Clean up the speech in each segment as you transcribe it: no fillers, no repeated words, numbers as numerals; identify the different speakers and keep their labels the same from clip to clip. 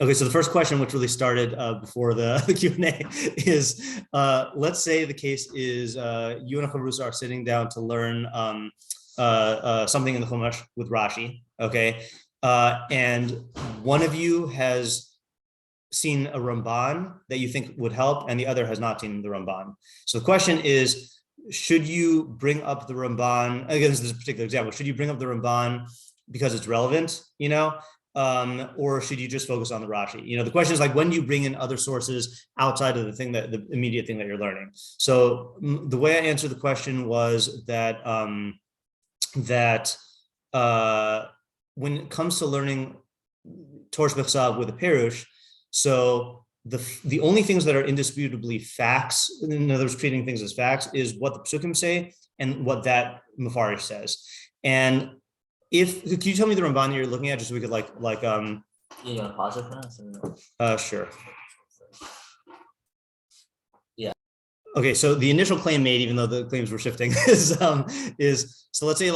Speaker 1: Okay, so the first question, which really started before the Q&A, is let's say the case is you and a chavrusa are sitting down to learn something in the Chumash with Rashi, okay? And one of you has seen a Ramban that you think would help, and the other has not seen the Ramban. So the question is, should you bring up the Ramban, again, this is a particular example, should you bring up the Ramban because it's relevant, or should you just focus on the Rashi? The question is like, when do you bring in other sources outside of the immediate thing that you're learning? So the way I answered the question was that when it comes to learning Torah B'chsav with a Perush, so the only things that are indisputably facts, in other words, treating things as facts, is what the Psukim say and what that Mefarish says. And can you tell me the Ramban you're looking at, just so we could
Speaker 2: you want to pause it for now?
Speaker 1: Sure.
Speaker 2: Yeah.
Speaker 1: Okay, so the initial claim made, even though the claims were shifting, is so let's say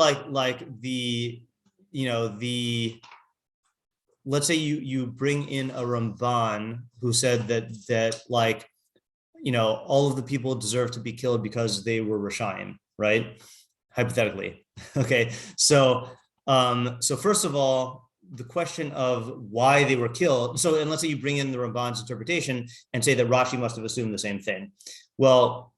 Speaker 1: let's say you bring in a Ramban who said that all of the people deserve to be killed because they were Rashayim, right? Hypothetically. Okay, so first of all, the question of why they were killed. So, and let's say you bring in the Ramban's interpretation and say that Rashi must have assumed the same thing. Well,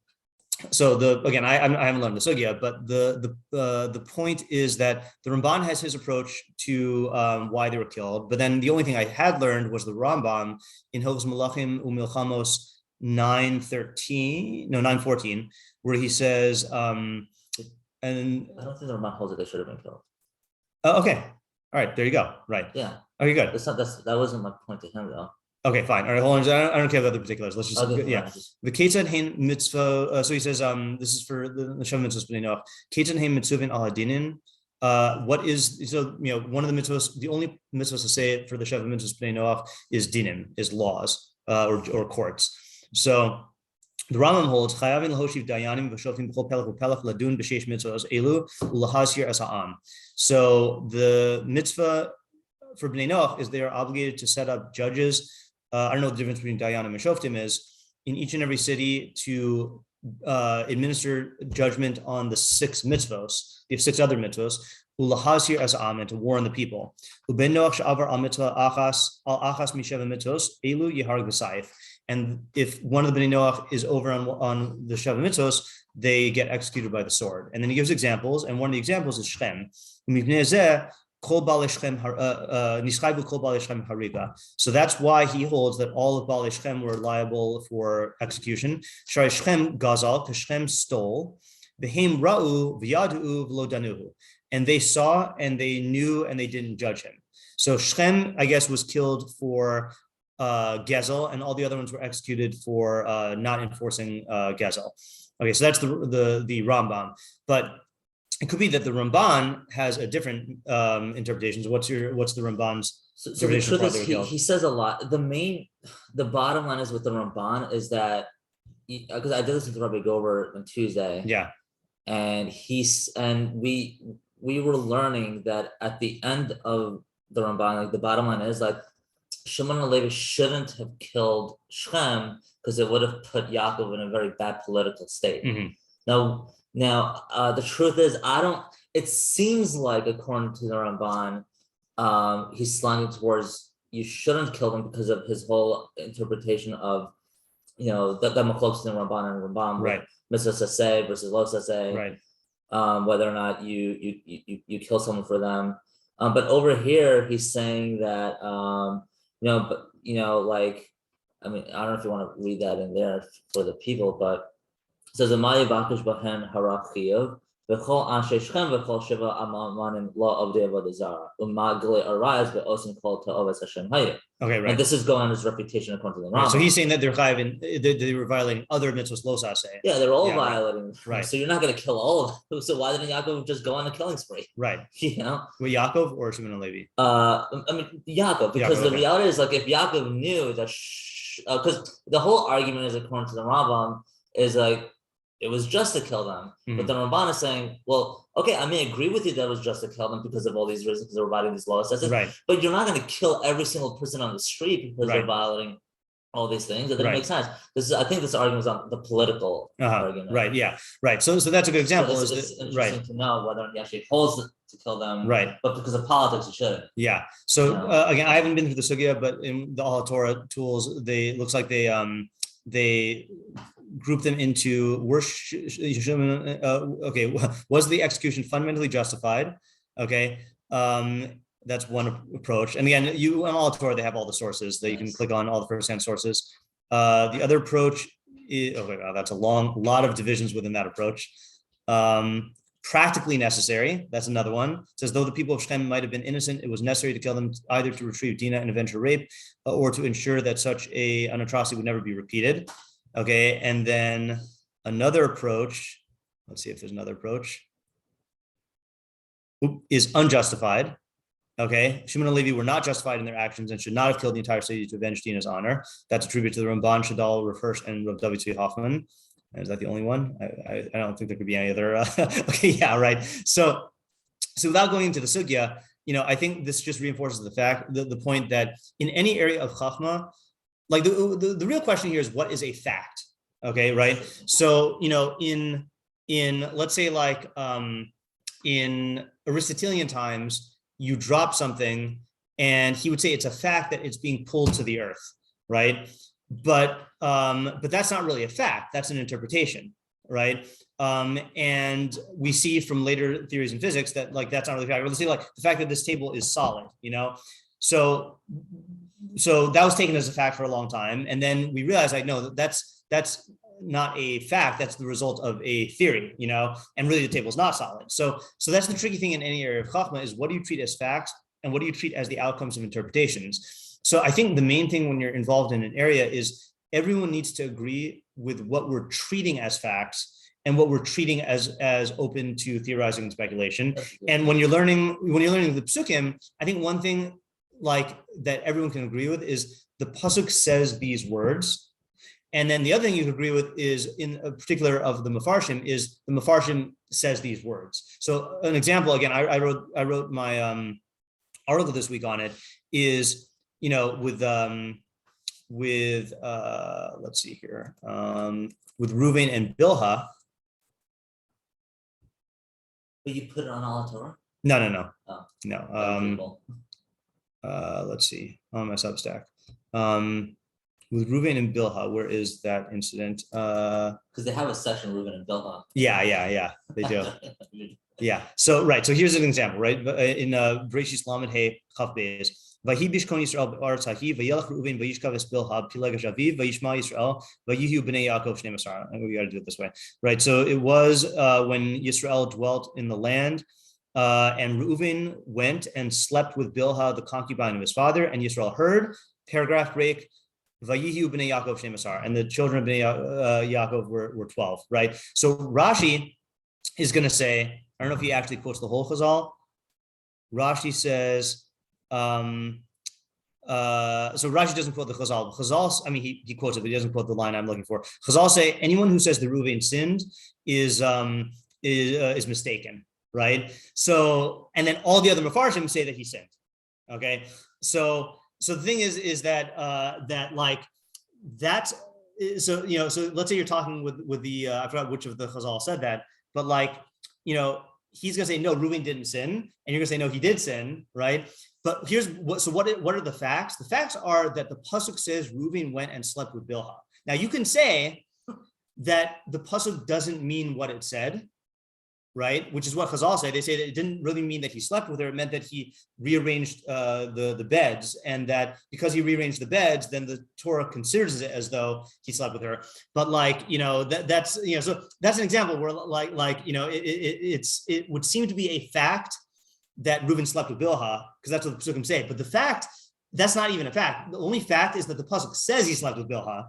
Speaker 1: so I haven't learned the sugya, but the point is that the Ramban has his approach to why they were killed. But then the only thing I had learned was the Rambam in Hilchos Mlachim ומלחמות 9:14, where he says, and
Speaker 2: I don't think the Ramban holds that they should have been killed.
Speaker 1: Okay. All right. There you go. Right.
Speaker 2: Yeah.
Speaker 1: Okay, good.
Speaker 2: That wasn't my point to him, though.
Speaker 1: Okay, fine. All right, hold on. I don't care about the particulars. Let's just, The Ketzad Hein Mitzvah. So he says, this is for the Shem Mitzvahs B'nai Noach. Ketzad Hein Mitzuvin Al Hadinin. What is, one of the mitzvahs, the only mitzvahs to say it for the Shem Mitzvahs B'nai Noach is dinim, is laws, or courts. So the Rambam holds Chayavin lahoshiv dayanim v'shoftim b'chol pelach v'pelach ladun b'sheish mitzvahs elu ulahazir as ha'am. So the mitzvah for Bnei Noach is they are obligated to set up judges. I don't know what the difference between dayanim and shoftim is, in each and every city to administer judgment on the 6 mitzvos, the 6 other mitzvos, ulahazir as ha'am, and to warn the people. Uben Noach she'avar al mitzvah achas misheva mitzvos elu yiharg b'sayif. And if one of the Bnei Noach is over on the Sheva Mitzvos, they get executed by the sword. And then he gives examples, and one of the examples is Shem. So that's why he holds that all of Baalei Shem were liable for execution. Shari Shem gazal, because Shem stole. V'hem ra'u v'yadu v'lo danuhu. And they saw, and they knew, and they didn't judge him. So Shem, I guess, was killed for Gezel, and all the other ones were executed for not enforcing Gezel. Okay, so that's the Rambam, but it could be that the Ramban has a different interpretations. What's the Ramban's interpretation?
Speaker 2: So the truth is, he says a lot. The bottom line is with the Ramban is that, because I did listen to Rabbi Gover on Tuesday.
Speaker 1: Yeah,
Speaker 2: and we were learning that at the end of the Ramban, the bottom line is Shimon and Levi shouldn't have killed Shem because it would have put Yaakov in a very bad political state.
Speaker 1: Mm-hmm.
Speaker 2: Now, the truth is, it seems like, according to the Ramban, he's sliding towards you shouldn't kill him because of his whole interpretation of, the machlokes in Ramban and Rambam,
Speaker 1: right?
Speaker 2: Mitzvah saseh versus lo saseh,
Speaker 1: right?
Speaker 2: Whether or not you kill someone for them. But over here, he's saying that, I don't know if you want to read that in there for the people, but it says, "Amaya bakush bahen harach chiyuv v'chol anshe Shechem v'chol shiva amanim lo avdei avodah zara u'magle arise ve'osin kol ta'oves Hashem hayu."
Speaker 1: Okay, right.
Speaker 2: And this is going on his reputation according to the Rambam.
Speaker 1: Right, so he's saying that they were violating other mitzvahs lo saseh.
Speaker 2: Yeah, they're all violating.
Speaker 1: Right.
Speaker 2: So you're not going to kill all of them. So why didn't Yaakov just go on a killing spree?
Speaker 1: Right.
Speaker 2: With
Speaker 1: Yaakov or Shimon and Levi?
Speaker 2: Yaakov, because the reality is if Yaakov knew that, because the whole argument is according to the Rambam is it was just to kill them. But the Ramban is saying, well, okay, I may agree with you that it was just to kill them because of all these reasons, because they're violating these laws.
Speaker 1: Right.
Speaker 2: But you're not going to kill every single person on the street because they're violating all these things. It doesn't make sense. I think this argument is on the political argument.
Speaker 1: Right. Yeah. Right. So that's a good example.
Speaker 2: So it's interesting to know whether he actually holds to kill them. Right. But because of politics, he shouldn't.
Speaker 1: Yeah. So again, I haven't been through the sugya, but in the All Torah tools, looks like they group them into worship. Okay. Was the execution fundamentally justified? Okay. That's one approach. And again, on All Torah, they have all the sources that you can click on, all the first-hand sources. The other approach is, that's a lot of divisions within that approach. Practically necessary, that's another one. It says, though the people of Shechem might have been innocent, it was necessary to kill them either to retrieve Dinah and avenge her rape, or to ensure that such an atrocity would never be repeated. Okay, and then another approach, let's see if there's another approach, is unjustified. Okay, Shimon and Levi were not justified in their actions and should not have killed the entire city to avenge Dinah's honor. That's attributed to the Ramban, Shadal, Rav Hirsch, and Rav David Tzvi Hoffman. Is that the only one? I don't think there could be any other. Okay, yeah, right. So without going into the sugya, I think this just reinforces the point that in any area of chachma, like the real question here is, what is a fact? Okay, right. So in let's say like in Aristotelian times, you drop something and he would say it's a fact that it's being pulled to the earth, right? But that's not really a fact, that's an interpretation, right? And we see from later theories in physics that like that's not really a fact. Let's say like the fact that this table is solid, so that was taken as a fact for a long time. And then we realized like, no, that's not a fact, that's the result of a theory, and really the table is not solid. So that's the tricky thing in any area of chachma, is what do you treat as facts and what do you treat as the outcomes of interpretations? So I think the main thing when you're involved in an area is everyone needs to agree with what we're treating as facts and what we're treating as open to theorizing and speculation. And when you're learning the psukim, I think one thing like that everyone can agree with is the pasuk says these words. And then the other thing you can agree with is, in a particular of the Mefarshim, is the Mefarshim says these words. So an example, again, I wrote my article this week on it, is, with let's see here, with Reuven and Bilhah.
Speaker 2: But you put it on All Torah?
Speaker 1: No.
Speaker 2: Oh.
Speaker 1: No. Let's see, on my Substack. With Reuven and Bilhah, where is that incident?
Speaker 2: Because they have a section, Reuven and Bilhah.
Speaker 1: Yeah, they do. Yeah. So here's an example, right? In Berachos Lamed Hey Chaf Beis, Vahi bishkon Yisrael b'aretz hahi, vayelach Reuven vayishkav es Bilhah pilegash aviv vayishma Yisrael vayihu b'nei Yaakov shnei masar. I think we got to do it this way, right? So it was when Yisrael dwelt in the land, and Reuven went and slept with Bilhah, the concubine of his father, and Yisrael heard. Paragraph break. Vayihu b'nei Yaakov shnei masar, and the children of b'nei Yaakov were 12, right? So Rashi is going to say, I don't know if he actually quotes the whole Chazal. Rashi says, so Rashi doesn't quote the Chazal. Chazal, I mean, he quotes it, but he doesn't quote the line I'm looking for. Chazal say anyone who says the Reuven sinned is mistaken, right? So, and then all the other Mefarshim say that he sinned. Okay, so the thing is that like that's so let's say you're talking with the I forgot which of the Chazal said that, but like he's gonna say no, Reuven didn't sin, and you're gonna say no, he did sin, right? But here's what are the facts? The facts are that the pasuk says Reuven went and slept with Bilhah. Now you can say that the pasuk doesn't mean what it said, right? Which is what Chazal say. They say that it didn't really mean that he slept with her. It meant that he rearranged the beds, and that because he rearranged the beds, then the Torah considers it as though he slept with her. But like, that's so that's an example where it would seem to be a fact that Reuven slept with Bilhah, because that's what the Psukim say. But the fact, that's not even a fact. The only fact is that the pasuk says he slept with Bilhah,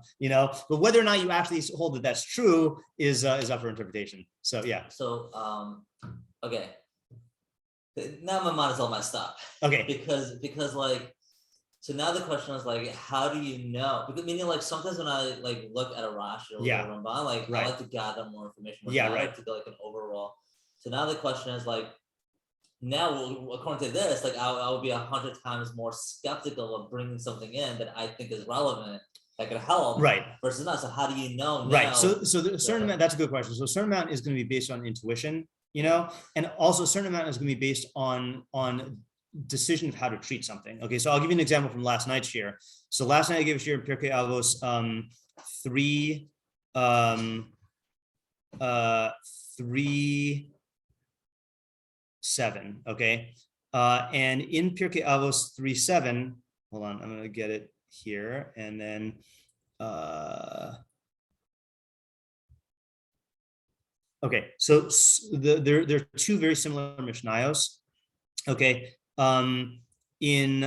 Speaker 1: but whether or not you actually hold that that's true is up for interpretation. So yeah.
Speaker 2: So okay, now my mind is all messed up.
Speaker 1: Okay.
Speaker 2: Because like So now the question is like, how do you know? Because meaning like sometimes when I like look at a Rashi or a Ramban, like I like to gather more information. I like to go like an overall. So now the question is like, now according to this, like I would be 100 times more skeptical of bringing something in that I think is relevant that could help.
Speaker 1: Right.
Speaker 2: Versus not. So how do you know? Now?
Speaker 1: Right. So the certain amount. That's a good question. So a certain amount is going to be based on intuition, you know, and also a certain amount is going to be based on decision of how to treat something. Okay, so I'll give you an example from last night's shir. So last night I gave a shir in Pirkei Avos 3:7. Okay, and in Pirkei Avos 3:7, hold on, I'm going to get it here, and then okay, so there are two very similar mishnayos. Okay. In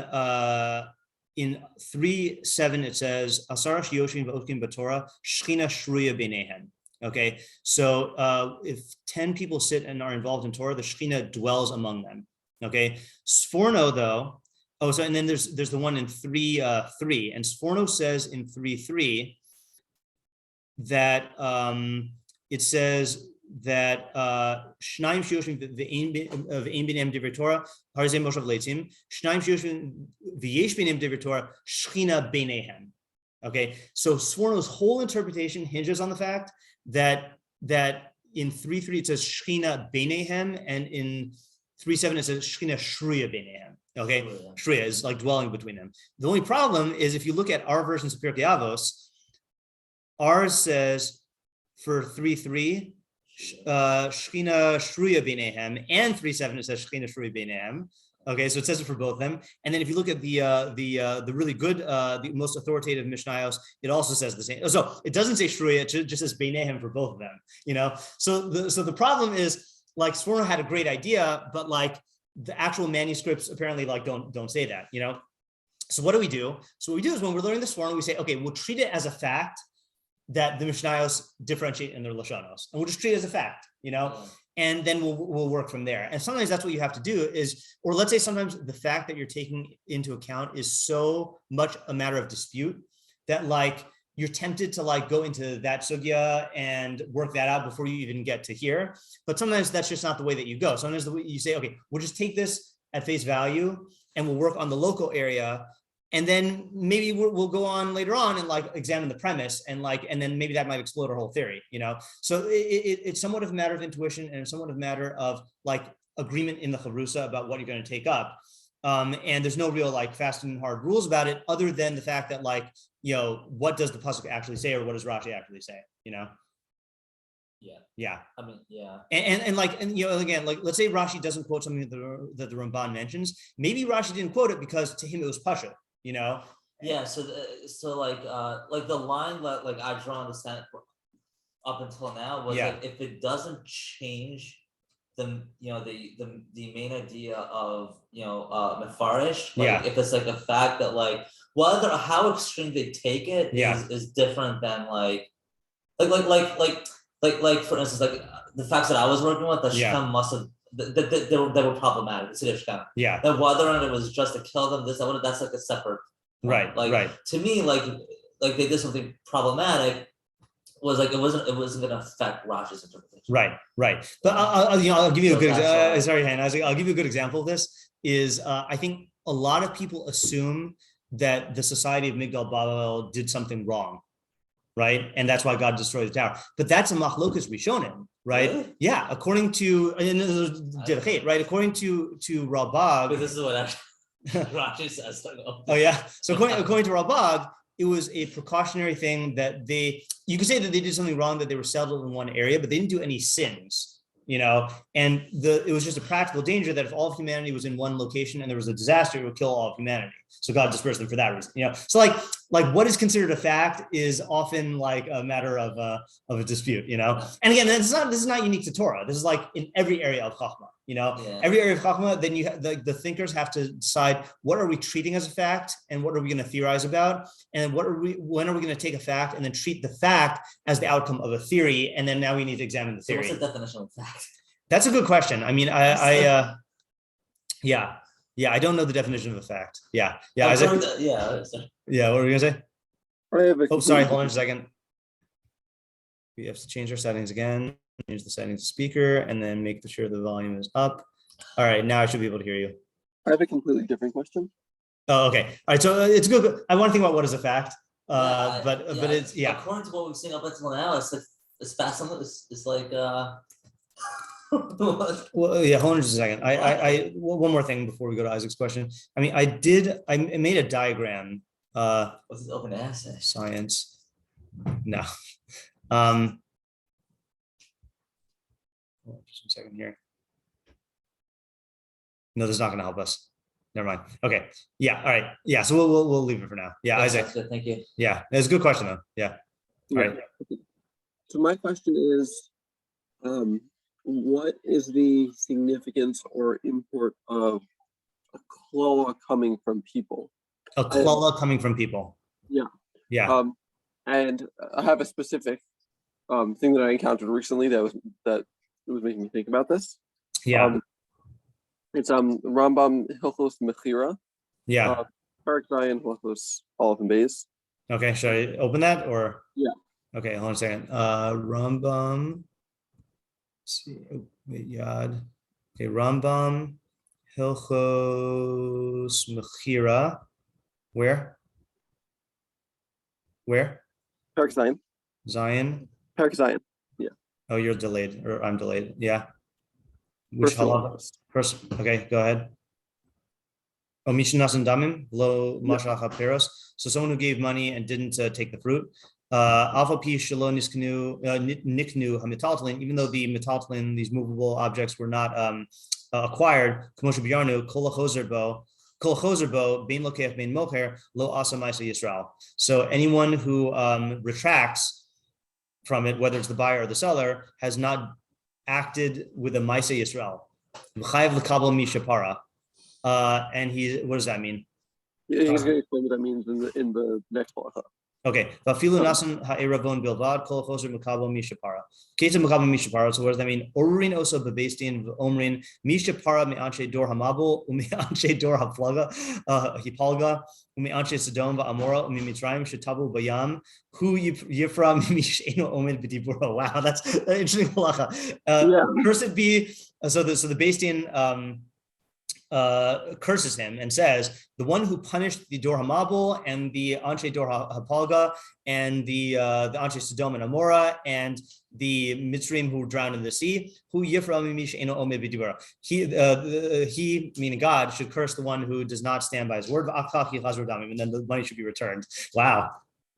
Speaker 1: 3:7 it says Asarash Yoshin V'Otkin B'Torah Shchina Shruya B'Neihem. Okay, so if 10 people sit and are involved in Torah, the Shechina dwells among them. Okay, Sforno though. So and then there's the one in 3:3, and Sforno says in 3:3 that it says that Shnaim Shioshim V'Ein B'Neim Divrei Torah Harzei Moshav Leitzim Shnaim Shioshim V'Yesh B'Neim Divrei Torah Shechina B'Neihem. Okay, so Sforno's whole interpretation hinges on the fact that in 3:3 it says Shechina B'Neihem, and in 3:7 it says Shechina Shruya B'Neihem. Okay, Shruya is like dwelling between them. The only problem is if you look at our versions of Pirkei Avos, ours says for 3:3 Shechina Shruya B'Neihem, and 3:7 it says Shechina Shruya B'Neihem. Okay, so it says it for both of them. And then if you look at the really good, the most authoritative Mishnayos, it also says the same. So it doesnn't say Shruya, it just says B'Neihem for both of them. You know, so the problem is like Sforno had a great idea, but like the actual manuscripts apparently like don't say that. You know, so what do? So what we do is when we're learning the Sforno, we say, okay, we'll treat it as a fact that the Mishnayos differentiate in their Lashonos, and we'll just treat it as a fact, you know, and then we'll work from there. And sometimes that's what you have to do is, or let's say sometimes the fact that you're taking into account is so much a matter of dispute that like you're tempted to like go into that sugya and work that out before you even get to here. But sometimes that's just not the way that you go. Sometimes the way you say, okay, we'll just take this at face value and we'll work on the local area. And then maybe we'll go on later on and like examine the premise and then maybe that might explode our whole theory, you know? So it's somewhat of a matter of intuition and somewhat of a matter of like agreement in the Chavrusa about what you're going to take up. And there's no real like fast and hard rules about it other than the fact that like, you know, what does the pasuk actually say or what does Rashi actually say, you know? Yeah. I mean, yeah. And like, and you know, again, like let's say Rashi doesn't quote something that the Ramban mentions. Maybe Rashi didn't quote it because to him it was Pasha. You know,
Speaker 2: so like the line that like I draw on the stand up until now was like if it doesn't change the main idea of mefarish, like if it's like a fact that like how extreme they take it is different than like for instance like the facts that I was working with, the Shechem must have. They were problematic. The city of Shechem. That whether or not it was just to kill them, that's like a separate. Right. To me, like they did something problematic. Was like it wasn't going to affect Rashi's interpretation. Right. But
Speaker 1: I'll give you a good. Sorry, Han. I'll give you a good example of this. Is I think a lot of people assume that the society of Migdal Babel did something wrong. Right, and that's why God destroyed the tower. But that's a machlokas rishonim, right? Really? Yeah, according to right, according to Ralbag.
Speaker 2: But this is what Rashi says.
Speaker 1: Oh yeah, so according to Ralbag, it was a precautionary thing that you could say that they did something wrong, that they were settled in one area, but they didn't do any sins, you know. And it was just a practical danger that if all of humanity was in one location and there was a disaster, it would kill all of humanity. So God dispersed them for that reason, you know. So like what is considered a fact is often like a matter of a dispute, you know. And again, this is not unique to Torah. This is like in every area of Chachma, you know. Every area of Chachma, then you the thinkers have to decide what are we treating as a fact and what are we going to theorize about, and when are we going to take a fact and then treat the fact as the outcome of a theory, and then now we need to examine the theory.
Speaker 2: So what's the definition of fact?
Speaker 1: That's a good question. I mean, Yeah, I don't know the definition of a fact. Yeah. Isaac? Yeah, what were you gonna say? Sorry, hold on a second. We have to change our settings again. Change the settings to speaker and then make sure the volume is up. All right, now I should be able to hear you.
Speaker 3: I have a completely different question.
Speaker 1: Oh, okay. All right, so it's good. I want to think about what is a fact. But it's
Speaker 2: according to what we've seen up until now, it's like it's fascinating. It's like
Speaker 1: well, yeah, hold on just a second. I one more thing before we go to Isaac's question. I mean, I made a diagram.
Speaker 2: What's this open essay?
Speaker 1: Science. No. Just a second here. No, this is not going to help us. Never mind. Okay. Yeah. All right. Yeah. So we'll leave it for now. Yeah, Isaac.
Speaker 2: Good. Thank you.
Speaker 1: Yeah, it's a good question though. Yeah. All right.
Speaker 3: So my question is, what is the significance or import of a kloa coming from people?
Speaker 1: A kloa coming from people.
Speaker 3: Yeah.
Speaker 1: Yeah.
Speaker 3: And I have a specific thing that I encountered recently that was making me think about this.
Speaker 1: Yeah.
Speaker 3: It's Rambam Hilchos Mechira.
Speaker 1: Yeah.
Speaker 3: Parak Zion Hilchos Aleph and Beis.
Speaker 1: Okay, should I open that or?
Speaker 3: Yeah.
Speaker 1: Okay, hold on a second. Rambam. Let's see. Yad. Okay, Rambam Hilchos Mechira. Where?
Speaker 3: Parak Zion.
Speaker 1: Zion.
Speaker 3: Parak Zion. Yeah.
Speaker 1: Oh, you're delayed, or I'm delayed. Yeah. Which halacha? First, okay, go ahead. Oh, Mishinas damim lo mashach haperos. So someone who gave money and didn't take the fruit. Alpha p shelo nisknu niknu hamitaltalin. Even though the metaltalin, these movable objects, were not acquired. K'moshe b'yarnu kol chozer bo bein lokech bein mocher lo asa ma'aseh Yisrael. So anyone who retracts from it, whether it's the buyer or the seller, has not acted with a Maaseh Yisrael. V'chayev l'kabel mishapara. And what does that mean?
Speaker 3: Yeah, he's going to explain what that means in the next halacha.
Speaker 1: Okay. Vafilu nasan ha'eravon bilvad kol chozer mekabel mishapara. Keta mekabel mishapara. So what does that mean? Orin oso bebestin v'omrin mishapara me'anshe dor hamabul u'me'anshe dor haplaga hipalga u'me'anshe Sodom va'amora u'mi'mitzrayim shetabu bayam hu yifra mish'eno omed b'dibura. Wow, that's an interesting halacha. Cursed be so the Bestin curses him and says, the one who punished the Dor Hamabul and the Anshe Dor Hapalga and the Anshe Sodom and Amora and the Mitzrayim who were drowned in the sea, who Yifra Mimish Eno Ome B'Dibura. He, meaning God, should curse the one who does not stand by his word, and then the money should be returned. Wow.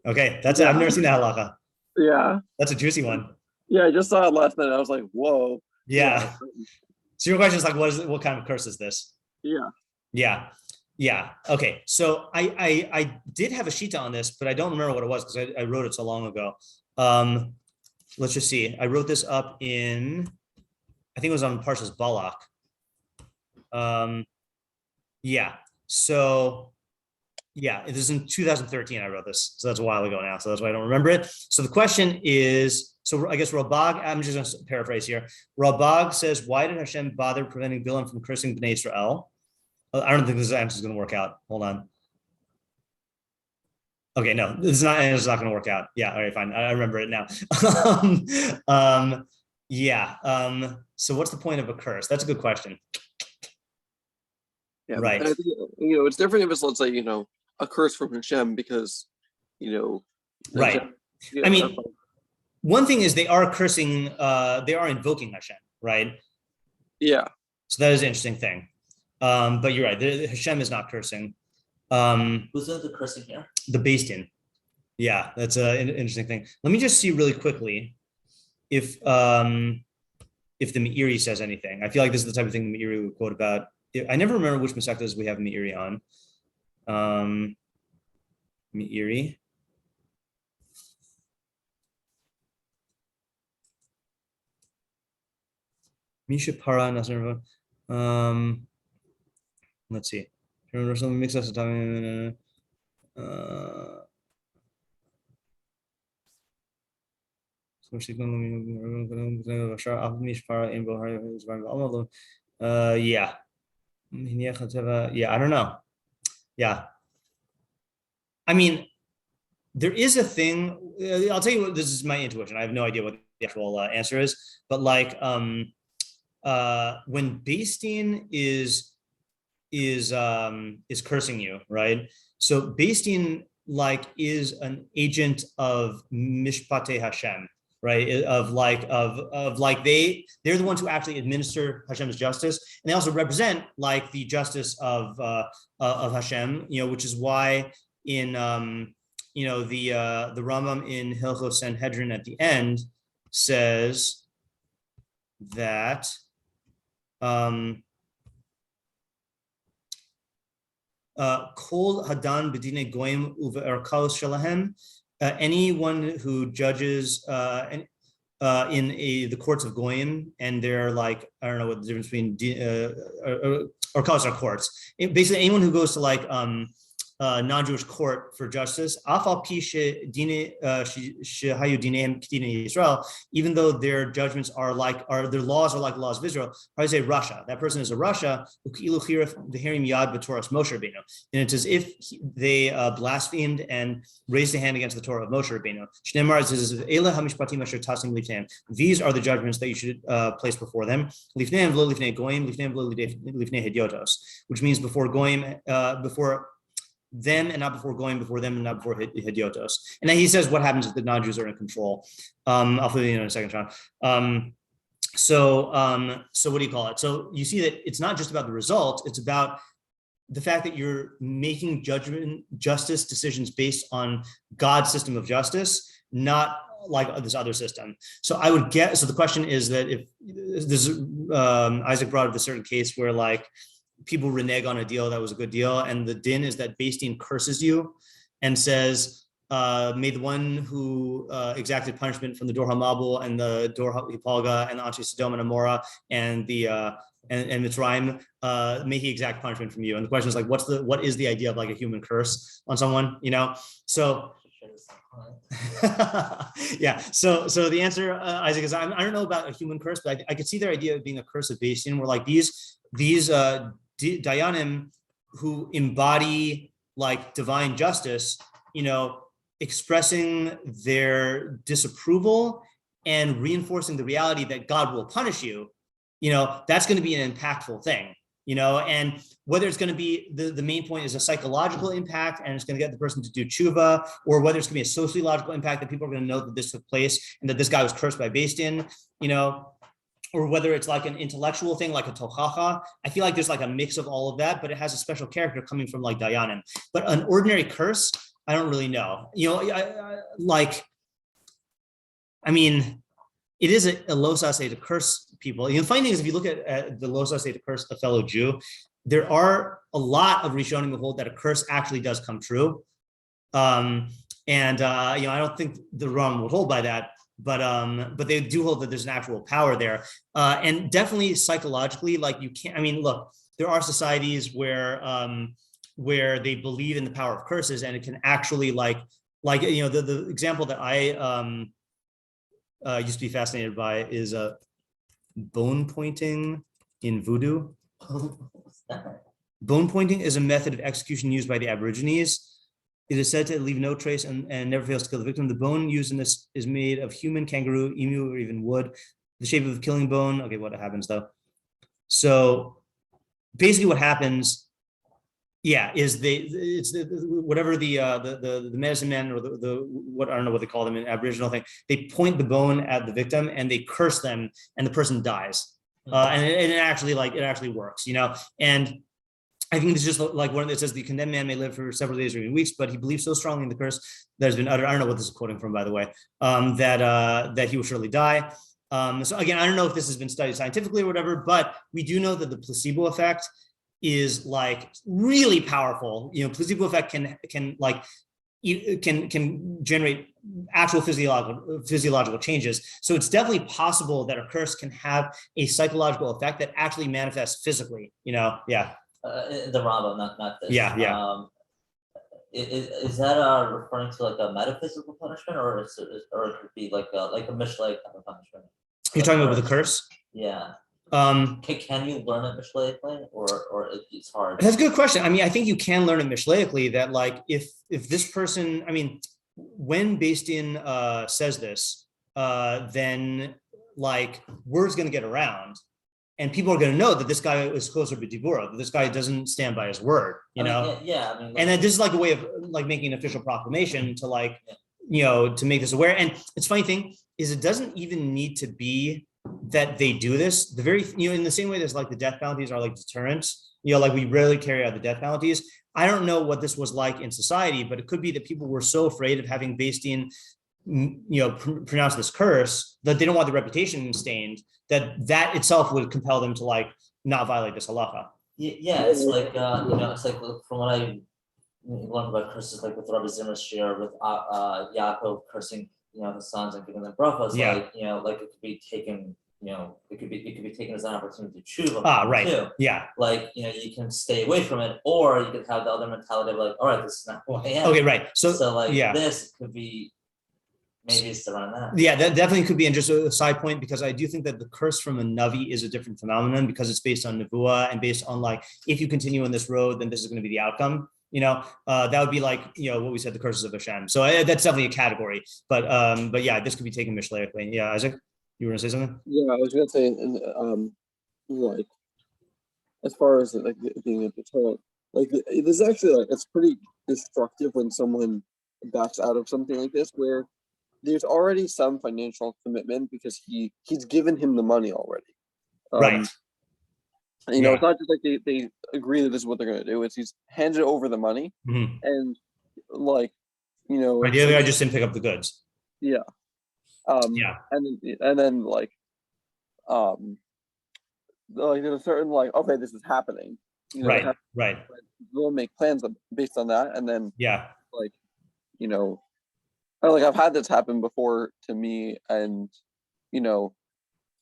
Speaker 1: Okay, I've never seen that halacha.
Speaker 3: Yeah.
Speaker 1: That's a juicy one.
Speaker 3: Yeah, I just saw it last night. I was like, whoa.
Speaker 1: Yeah. So your question is like, what kind of curse is this? Yeah. Okay. So I did have a shita on this, but I don't remember what it was because I wrote it so long ago. Let's just see. I wrote this up in, I think it was on Parshas Balak. So it was in 2013 I wrote this. So that's a while ago now. So that's why I don't remember it. So the question is, so I guess Rabag, I'm just going to paraphrase here. Rabag says, why did Hashem bother preventing Bilam from cursing Bnei Israel? I don't think this answer is going to work out. Hold on. Okay, no, it's not going to work out. Yeah, all right, fine. I remember it now. So what's the point of a curse? That's a good question.
Speaker 3: Yeah,
Speaker 1: right.
Speaker 3: And I think, it's different if it's, let's say, a curse from Hashem because,
Speaker 1: right. I mean, one thing is they are cursing, they are invoking Hashem, right?
Speaker 3: Yeah.
Speaker 1: So that is an interesting thing. But you're right. Hashem is not cursing.
Speaker 2: Who's doing the cursing here?
Speaker 1: The Bestin. Yeah, that's an interesting thing. Let me just see really quickly if the Meiri says anything. I feel like this is the type of thing the Meiri would quote about. I never remember which Masechtas we have Meiri on. Meiri. Misha Para Nasr. Let's see. Mix us Yeah, I don't know. Yeah. I mean, there is a thing, I'll tell you what, this is my intuition. I have no idea what the actual answer is, but like when Beis is cursing you, right? So Beis like is an agent of Mishpatei Hashem, right? Of like they're the ones who actually administer Hashem's justice, and they also represent like the justice of Hashem, which is why in the Rambam in Hilchos Sanhedrin at the end says that Kol Hadan B'dinei Goyim Uve'erkaos Shalahem, anyone who judges in the courts of Goyim, and they're like, I don't know what the difference between or courts are courts. Basically, anyone who goes to like non-Jewish court for justice, even though their judgments are their laws are like the laws of Israel, I say Russia. That person is a Russia, and it's as if they blasphemed and raised a hand against the Torah of Moshe Rabbeinu. These are the judgments that you should place before them, which means before Goyim, before them and not before going, before them and not before Hediotos. And then he says what happens if the non-Jews are in control. I'll fill you in a second, Sean. So what do you call it? So you see that it's not just about the result, it's about the fact that you're making justice decisions based on God's system of justice, not like this other system. So I would get, so the question is that if this Isaac brought up a certain case where like people renege on a deal that was a good deal, and the din is that Beis Din curses you and says, may the one who exacted punishment from the Dor HaMabul and the Dor HaPalga and the Anshe Sodom and Amorah and the and Mitzrayim, may he exact punishment from you. And the question is like, what is the idea of like a human curse on someone, So yeah. So the answer, Isaac, is I don't know about a human curse, but I could see their idea of being a curse of Beis Din, where like these Dayanim who embody like divine justice, expressing their disapproval and reinforcing the reality that God will punish you, that's going to be an impactful thing, and whether it's going to be the main point is a psychological impact and it's going to get the person to do tshuva, or whether it's going to be a sociological impact that people are going to know that this took place and that this guy was cursed by Beis Din, or whether it's like an intellectual thing, like a tochacha. I feel like there's like a mix of all of that, but it has a special character coming from like Dayanim. But an ordinary curse, I don't really know. It is a los aseh to curse people. The funny thing is, if you look at the los aseh to curse a fellow Jew, there are a lot of Rishonim who hold that a curse actually does come true. I don't think the Ram would hold by that. But they do hold that there's an actual power there, and definitely psychologically, like you can't. Look, there are societies where they believe in the power of curses, and it can actually the example that I used to be fascinated by is bone pointing in voodoo. Bone pointing is a method of execution used by the Aborigines. It is said to leave no trace and never fails to kill the victim. The bone used in this is made of human, kangaroo, emu, or even wood. The shape of a killing bone. Okay, what happens though? So basically what happens, is whatever the medicine man or the what, I don't know what they call them in Aboriginal thing, they point the bone at the victim and they curse them and the person dies. And it actually works, and I think it's just like one that says the condemned man may live for several days or even weeks, but he believes so strongly in the curse that has been uttered. I don't know what this is quoting from, by the way, that he will surely die. So again, I don't know if this has been studied scientifically or whatever, but we do know that the placebo effect is like really powerful. Placebo effect can generate actual physiological changes. So it's definitely possible that a curse can have a psychological effect that actually manifests physically.
Speaker 2: The Rambam, not this.
Speaker 1: Yeah.
Speaker 2: Is that referring to like a metaphysical punishment, or it could be like a Mishlei kind of punishment?
Speaker 1: You're talking about the curse?
Speaker 2: Yeah. Can you learn it mishleically, or it's hard?
Speaker 1: That's a good question. I mean, I think you can learn it mishleically that like if this person, I mean, when Beis Din says this, then like word's going to get around. And people are going to know that this guy is closer to Dibura, that this guy doesn't stand by his word, you know?
Speaker 2: Yeah. I mean,
Speaker 1: and that this is like a way of like making an official proclamation to like, you know, to make this aware. And it's funny thing is it doesn't even need to be that they do this. The very, you know, in the same way there's like the death penalties are like deterrents, you know, like we rarely carry out the death penalties. I don't know what this was like in society, but it could be that people were so afraid of having Beis Din, you know, pronounce this curse that they don't want the reputation stained, that itself would compel them to like not violate this halacha.
Speaker 2: Yeah, it's like you know, it's like from what I learned about curses, like with Rabbi Zimmer's share with Yaakov cursing, you know, his sons and giving them brachos.
Speaker 1: Yeah.
Speaker 2: Like, you know, like it could be taken, you know, it could be taken as an opportunity to choose.
Speaker 1: Right.
Speaker 2: Too.
Speaker 1: Yeah.
Speaker 2: Like, you know, you can stay away from it, or you could have the other mentality of like, all right, this is not who I am.
Speaker 1: Okay, right. So
Speaker 2: like
Speaker 1: yeah.
Speaker 2: this could be. Maybe it's around that.
Speaker 1: Yeah, that definitely could be. And just a side point, because I do think that the curse from a Navi is a different phenomenon because it's based on Nevuah and based on like, if you continue on this road, then this is going to be the outcome. You know, that would be like, you know, what we said, the curses of Hashem. So that's definitely a category. But yeah, this could be taken mishleically. Yeah, Isaac, you were going to say something?
Speaker 3: Yeah, I was going to say, like, as far as like being a deterrent, like there's actually like it's pretty destructive when someone backs out of something like this, where there's already some financial commitment because he's given him the money already.
Speaker 1: Right.
Speaker 3: You know, it's not just like they agree that this is what they're going to do. It's he's handed over the money and like, you know.
Speaker 1: Ideally, I just didn't pick up the goods.
Speaker 3: Yeah. And then like there's a certain like, okay, this is happening. You know,
Speaker 1: right.
Speaker 3: We'll make plans based on that, and then like, you know. Like I've had this happen before to me, and you know,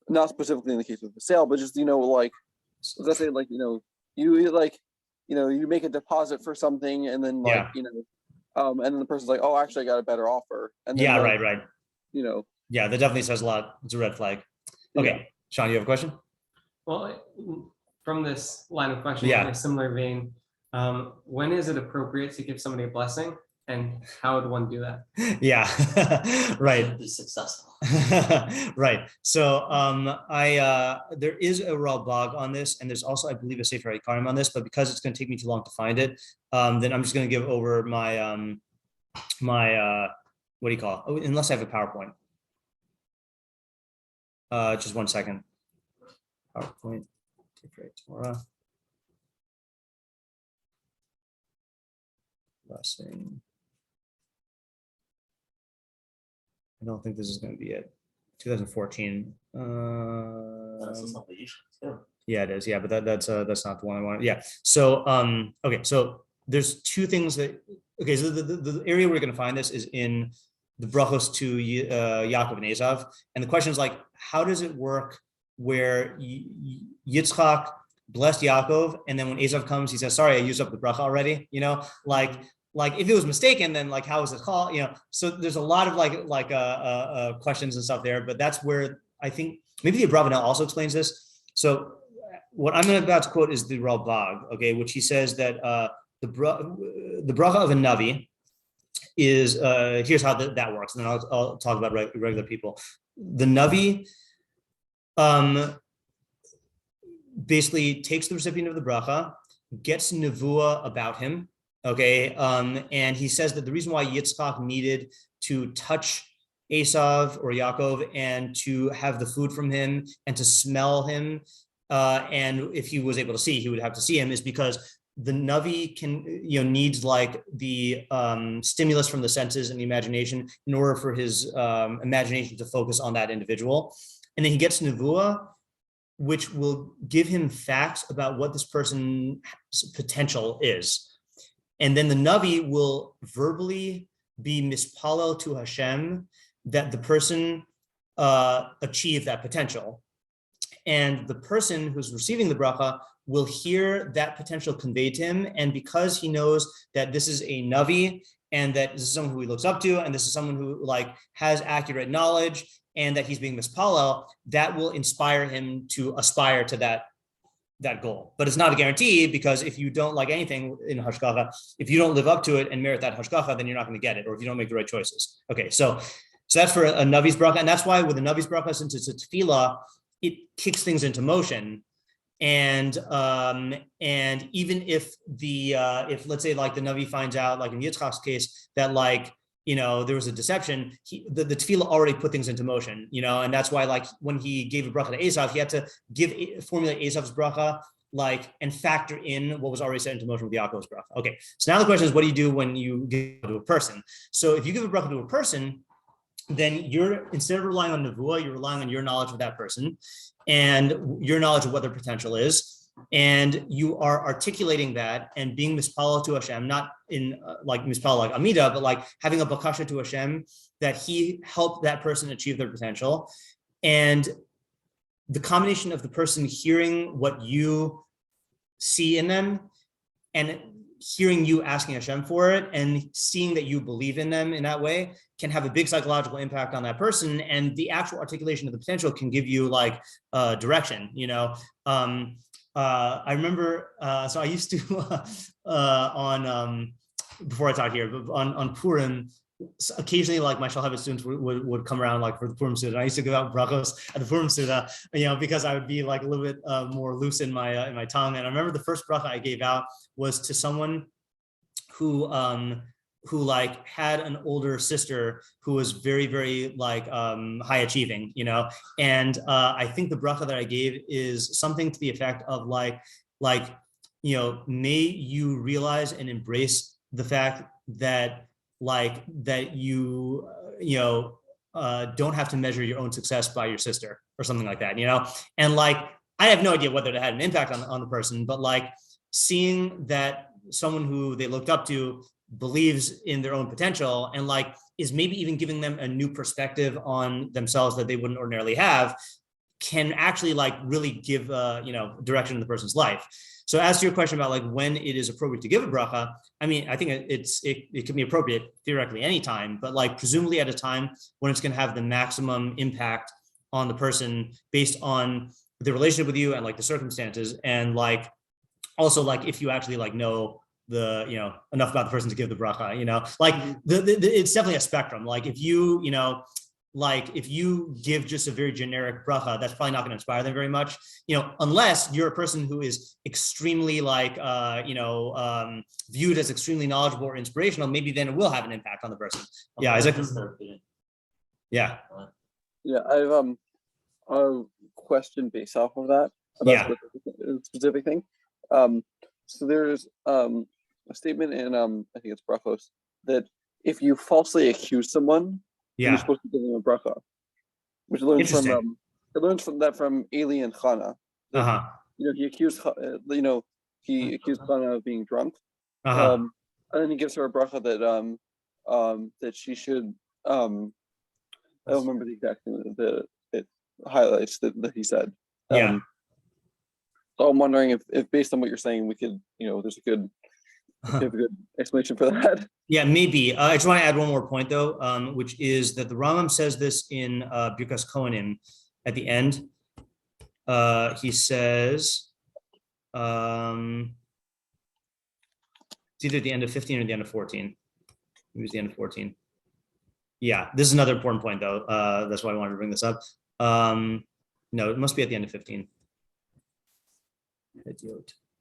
Speaker 3: not specifically in the case of the sale, but just, you know, like let's say like, you know, you like, you know, you make a deposit for something, and then like, you know, and then the person's like, oh, actually I got a better offer. And then, like,
Speaker 1: right.
Speaker 3: You know.
Speaker 1: Yeah, that definitely says a lot. It's a red flag. Okay, Sean, you have a question?
Speaker 4: Well, from this line of questioning, in a similar vein, when is it appropriate to give somebody a blessing? And how would one do that?
Speaker 1: Yeah, right.
Speaker 2: Be successful.
Speaker 1: Right. So there is a Ralbag on this, and there's also, I believe, a Sefer HaIkarim on this, but because it's going to take me too long to find it, then I'm just going to give over my my what do you call it? Oh, unless I have a PowerPoint. Just 1 second. PowerPoint. Torah. Blessing. I don't think this is going to be it. 2014. Yeah, it is. Yeah, but that's not the one I want. Yeah. So okay. So there's two things that. Okay. So the area we're going to find this is in the Berachos to Yaakov and Esav, and the question is like, how does it work where Yitzchak blessed Yaakov, and then when Esav comes, he says, "Sorry, I used up the bracha already." You know, like if it was mistaken, then like how is it called? You know, so there's a lot of like questions and stuff there, but that's where I think maybe the Abravanel also explains this. So what I'm about to quote is the Ralbag, okay, which he says that the bracha of a Navi is here's how that works, and then I'll talk about regular people. The Navi basically takes the recipient of the bracha, gets nevuah about him. Okay, and he says that the reason why Yitzchak needed to touch Esav or Yaakov and to have the food from him and to smell him, and if he was able to see, he would have to see him, is because the Navi needs like the stimulus from the senses and the imagination in order for his imagination to focus on that individual. And then he gets nevuah, which will give him facts about what this person's potential is. And then the Navi will verbally be mispalel to Hashem that the person achieve that potential. And the person who's receiving the bracha will hear that potential conveyed to him. And because he knows that this is a Navi and that this is someone who he looks up to, and this is someone who like has accurate knowledge, and that he's being mispalel, that will inspire him to aspire to that goal. But it's not a guarantee, because if you don't like anything in hashgacha, if you don't live up to it and merit that hashgacha, then you're not going to get it, or if you don't make the right choices. Okay, so that's for a Navi's bracha, and that's why with the Navi's bracha, since it's a tefillah, it kicks things into motion. And even if if let's say like the Navi finds out, like in Yitzchak's case, that like, you know, there was a deception, the tefillah already put things into motion, you know, and that's why like when he gave a bracha to Esav, he had to formulate Esav's bracha, like, and factor in what was already set into motion with Yaakov's bracha. Okay, so now the question is, what do you do when you give it to a person? So if you give a bracha to a person, then you're, instead of relying on nevuah, you're relying on your knowledge of that person and your knowledge of what their potential is. And you are articulating that and being mispalel to Hashem, not in like mispalel like Amida, but like having a bakasha to Hashem that he helped that person achieve their potential. And the combination of the person hearing what you see in them and hearing you asking Hashem for it and seeing that you believe in them in that way can have a big psychological impact on that person. And the actual articulation of the potential can give you like direction, you know. I remember, so I used to before I taught here, but on Purim, occasionally like my Shalhevet students would come around like for the Purim Suda. I used to give out Berachos at the Purim Suda, you know, because I would be like a little bit more loose in my tongue. And I remember the first bracha I gave out was to someone who like had an older sister who was very, very like high achieving, you know. And I think the bracha that I gave is something to the effect of like, you know, may you realize and embrace the fact that like that you don't have to measure your own success by your sister or something like that, you know. And like I have no idea whether it had an impact on the person, but like seeing that someone who they looked up to believes in their own potential and like is maybe even giving them a new perspective on themselves that they wouldn't ordinarily have, can actually like really give you know, direction in the person's life. So as to your question about like when it is appropriate to give a bracha, I mean, I think it can be appropriate theoretically anytime, but like presumably at a time when it's going to have the maximum impact on the person based on the relationship with you and like the circumstances, and like also like if you actually like know the, you know, enough about the person to give the bracha, you know, like it's definitely a spectrum. Like if you, you know, like if you give just a very generic bracha, that's probably not going to inspire them very much, you know, unless you're a person who is extremely like, you know, viewed as extremely knowledgeable or inspirational, maybe then it will have an impact on the person. Yeah, Isaac. Yeah.
Speaker 3: Yeah, I have a question based off of that about a specific thing. So there's a statement in I think it's Berachos that if you falsely accuse someone, you're supposed to give them a bracha, which learns from Eli and Chana. You know, he accused Chana of being drunk, and then he gives her a bracha that she should. I don't remember the exact thing that it highlights that he said. So I'm wondering if based on what you're saying, we could, you know, there's a good explanation for that.
Speaker 1: Yeah, maybe. I just want to add one more point though, which is that the Rambam says this in Birkas Kohanim at the end. He says, it's either the end of 15 or the end of 14. Maybe it's the end of 14. Yeah, this is another important point though. That's why I wanted to bring this up. No, it must be at the end of 15.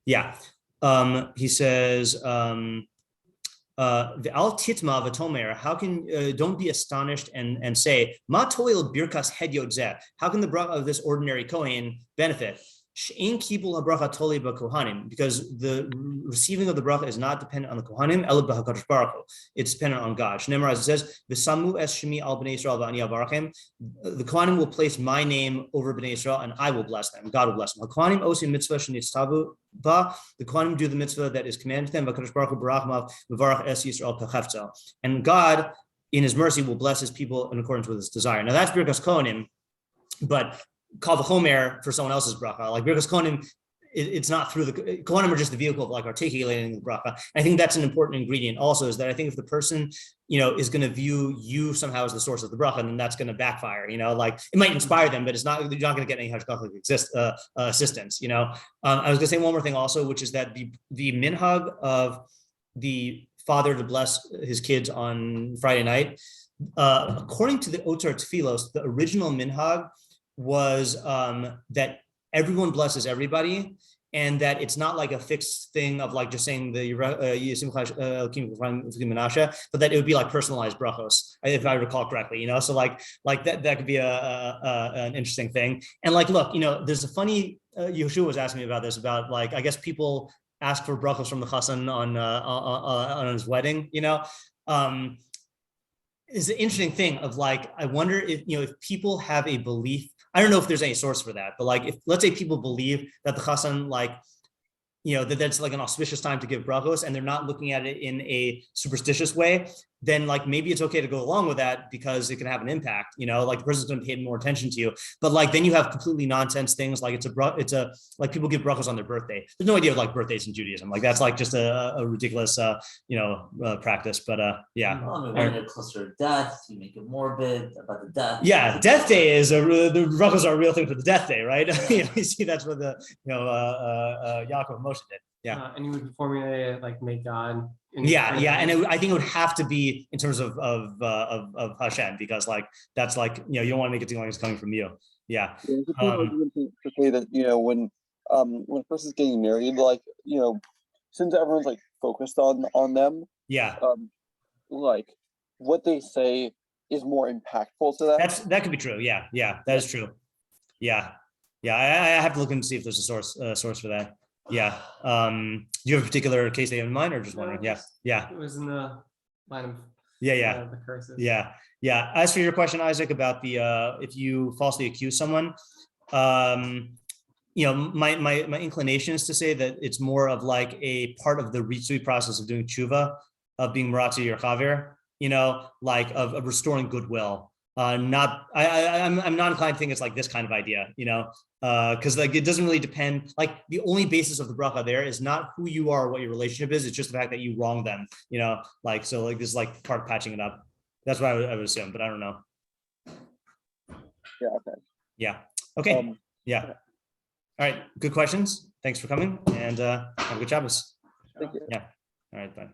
Speaker 1: Yeah. He says, V'al titma v'tomer, how can, don't be astonished and say, Ma toil birkas hed yodzeh, how can the bracha of this ordinary kohen benefit? She'in kibul habracha toli b'kohanim, because the receiving of the bracha is not dependent on the kohanim, ela b'hakadosh baruch hu. It's dependent on God. Shneimar, as it says, v'samu es shemi al b'nei Yisrael v'ani avarachem. The kohanim will place my name over b'nei Yisrael, and I will bless them. God will bless them. Kohanim osim mitzvah shenitztavu ba. The kohanim do the mitzvah that is commanded to them. V'hakadosh baruch hu barachmav v'varach es Yisrael kachefzo. And God, in His mercy, will bless His people in accordance with His desire. Now that's birkas kohanim, but Kal v'chomer for someone else's bracha. Like Birkas Kohanim it's not through the Kohanim are just the vehicle of like articulating the bracha. I think that's an important ingredient also, is that I think if the person, is going to view you somehow as the source of the bracha, then that's going to backfire, like it might inspire them, but you're not going to get any hashgachic assistance, I was going to say one more thing also, which is that the minhag of the father to bless his kids on Friday night, according to the Otar Tfilos, the original minhag was that everyone blesses everybody, and that it's not like a fixed thing of like just saying the but that it would be like personalized brachos, if I recall correctly, so like that could be an interesting thing. And like, look, there's a funny, Yehoshua was asking me about this, about like, I guess people ask for brachos from the chassan on his wedding, is an interesting thing of like, I wonder if, if people have a belief, I don't know if there's any source for that, but like, if let's say people believe that the chassan, like, that that's like an auspicious time to give brachos, and they're not looking at it in a superstitious way, then like maybe it's okay to go along with that because it can have an impact, like the person's going to pay more attention to you. But like then you have completely nonsense things like it's a like people give brachos on their birthday. There's no idea of like birthdays in Judaism. Like that's like just a ridiculous practice. But yeah.
Speaker 2: Well, when you're closer to death, you make it morbid about the death.
Speaker 1: Yeah, death day is the brachos are a real thing for the death day, right? You see that's what the Yaakov and Moshe did. Yeah,
Speaker 4: and you would formulate it like make God.
Speaker 1: Yeah, and I think it would have to be in terms of Hashem, because like that's like you don't want to make it seem like it's coming from you. Yeah.
Speaker 3: To say that when a person's getting married, like since everyone's like focused on them, like what they say is more impactful to them.
Speaker 1: That could be true. Yeah, that is true. Yeah. I have to look and see if there's a source for that. Yeah. Do you have a particular case that you have in mind, or just wondering? Yeah.
Speaker 4: It was in the line of
Speaker 1: the
Speaker 4: curses.
Speaker 1: Yeah. As for your question, Isaac, about the if you falsely accuse someone, my inclination is to say that it's more of like a part of the ritsui process of doing tshuva, of being maratzi your chaver, like of restoring goodwill. I'm not inclined to think it's like this kind of idea, because like it doesn't really depend. Like the only basis of the bracha there is not who you are or what your relationship is. It's just the fact that you wronged them, like so. Like this is like part patching it up. That's what I would assume, but I don't know.
Speaker 3: Yeah. Okay.
Speaker 1: Yeah. Okay. Yeah. All right. Good questions. Thanks for coming, and have a good Shabbos.
Speaker 3: Thank you.
Speaker 1: Yeah. All right. Bye.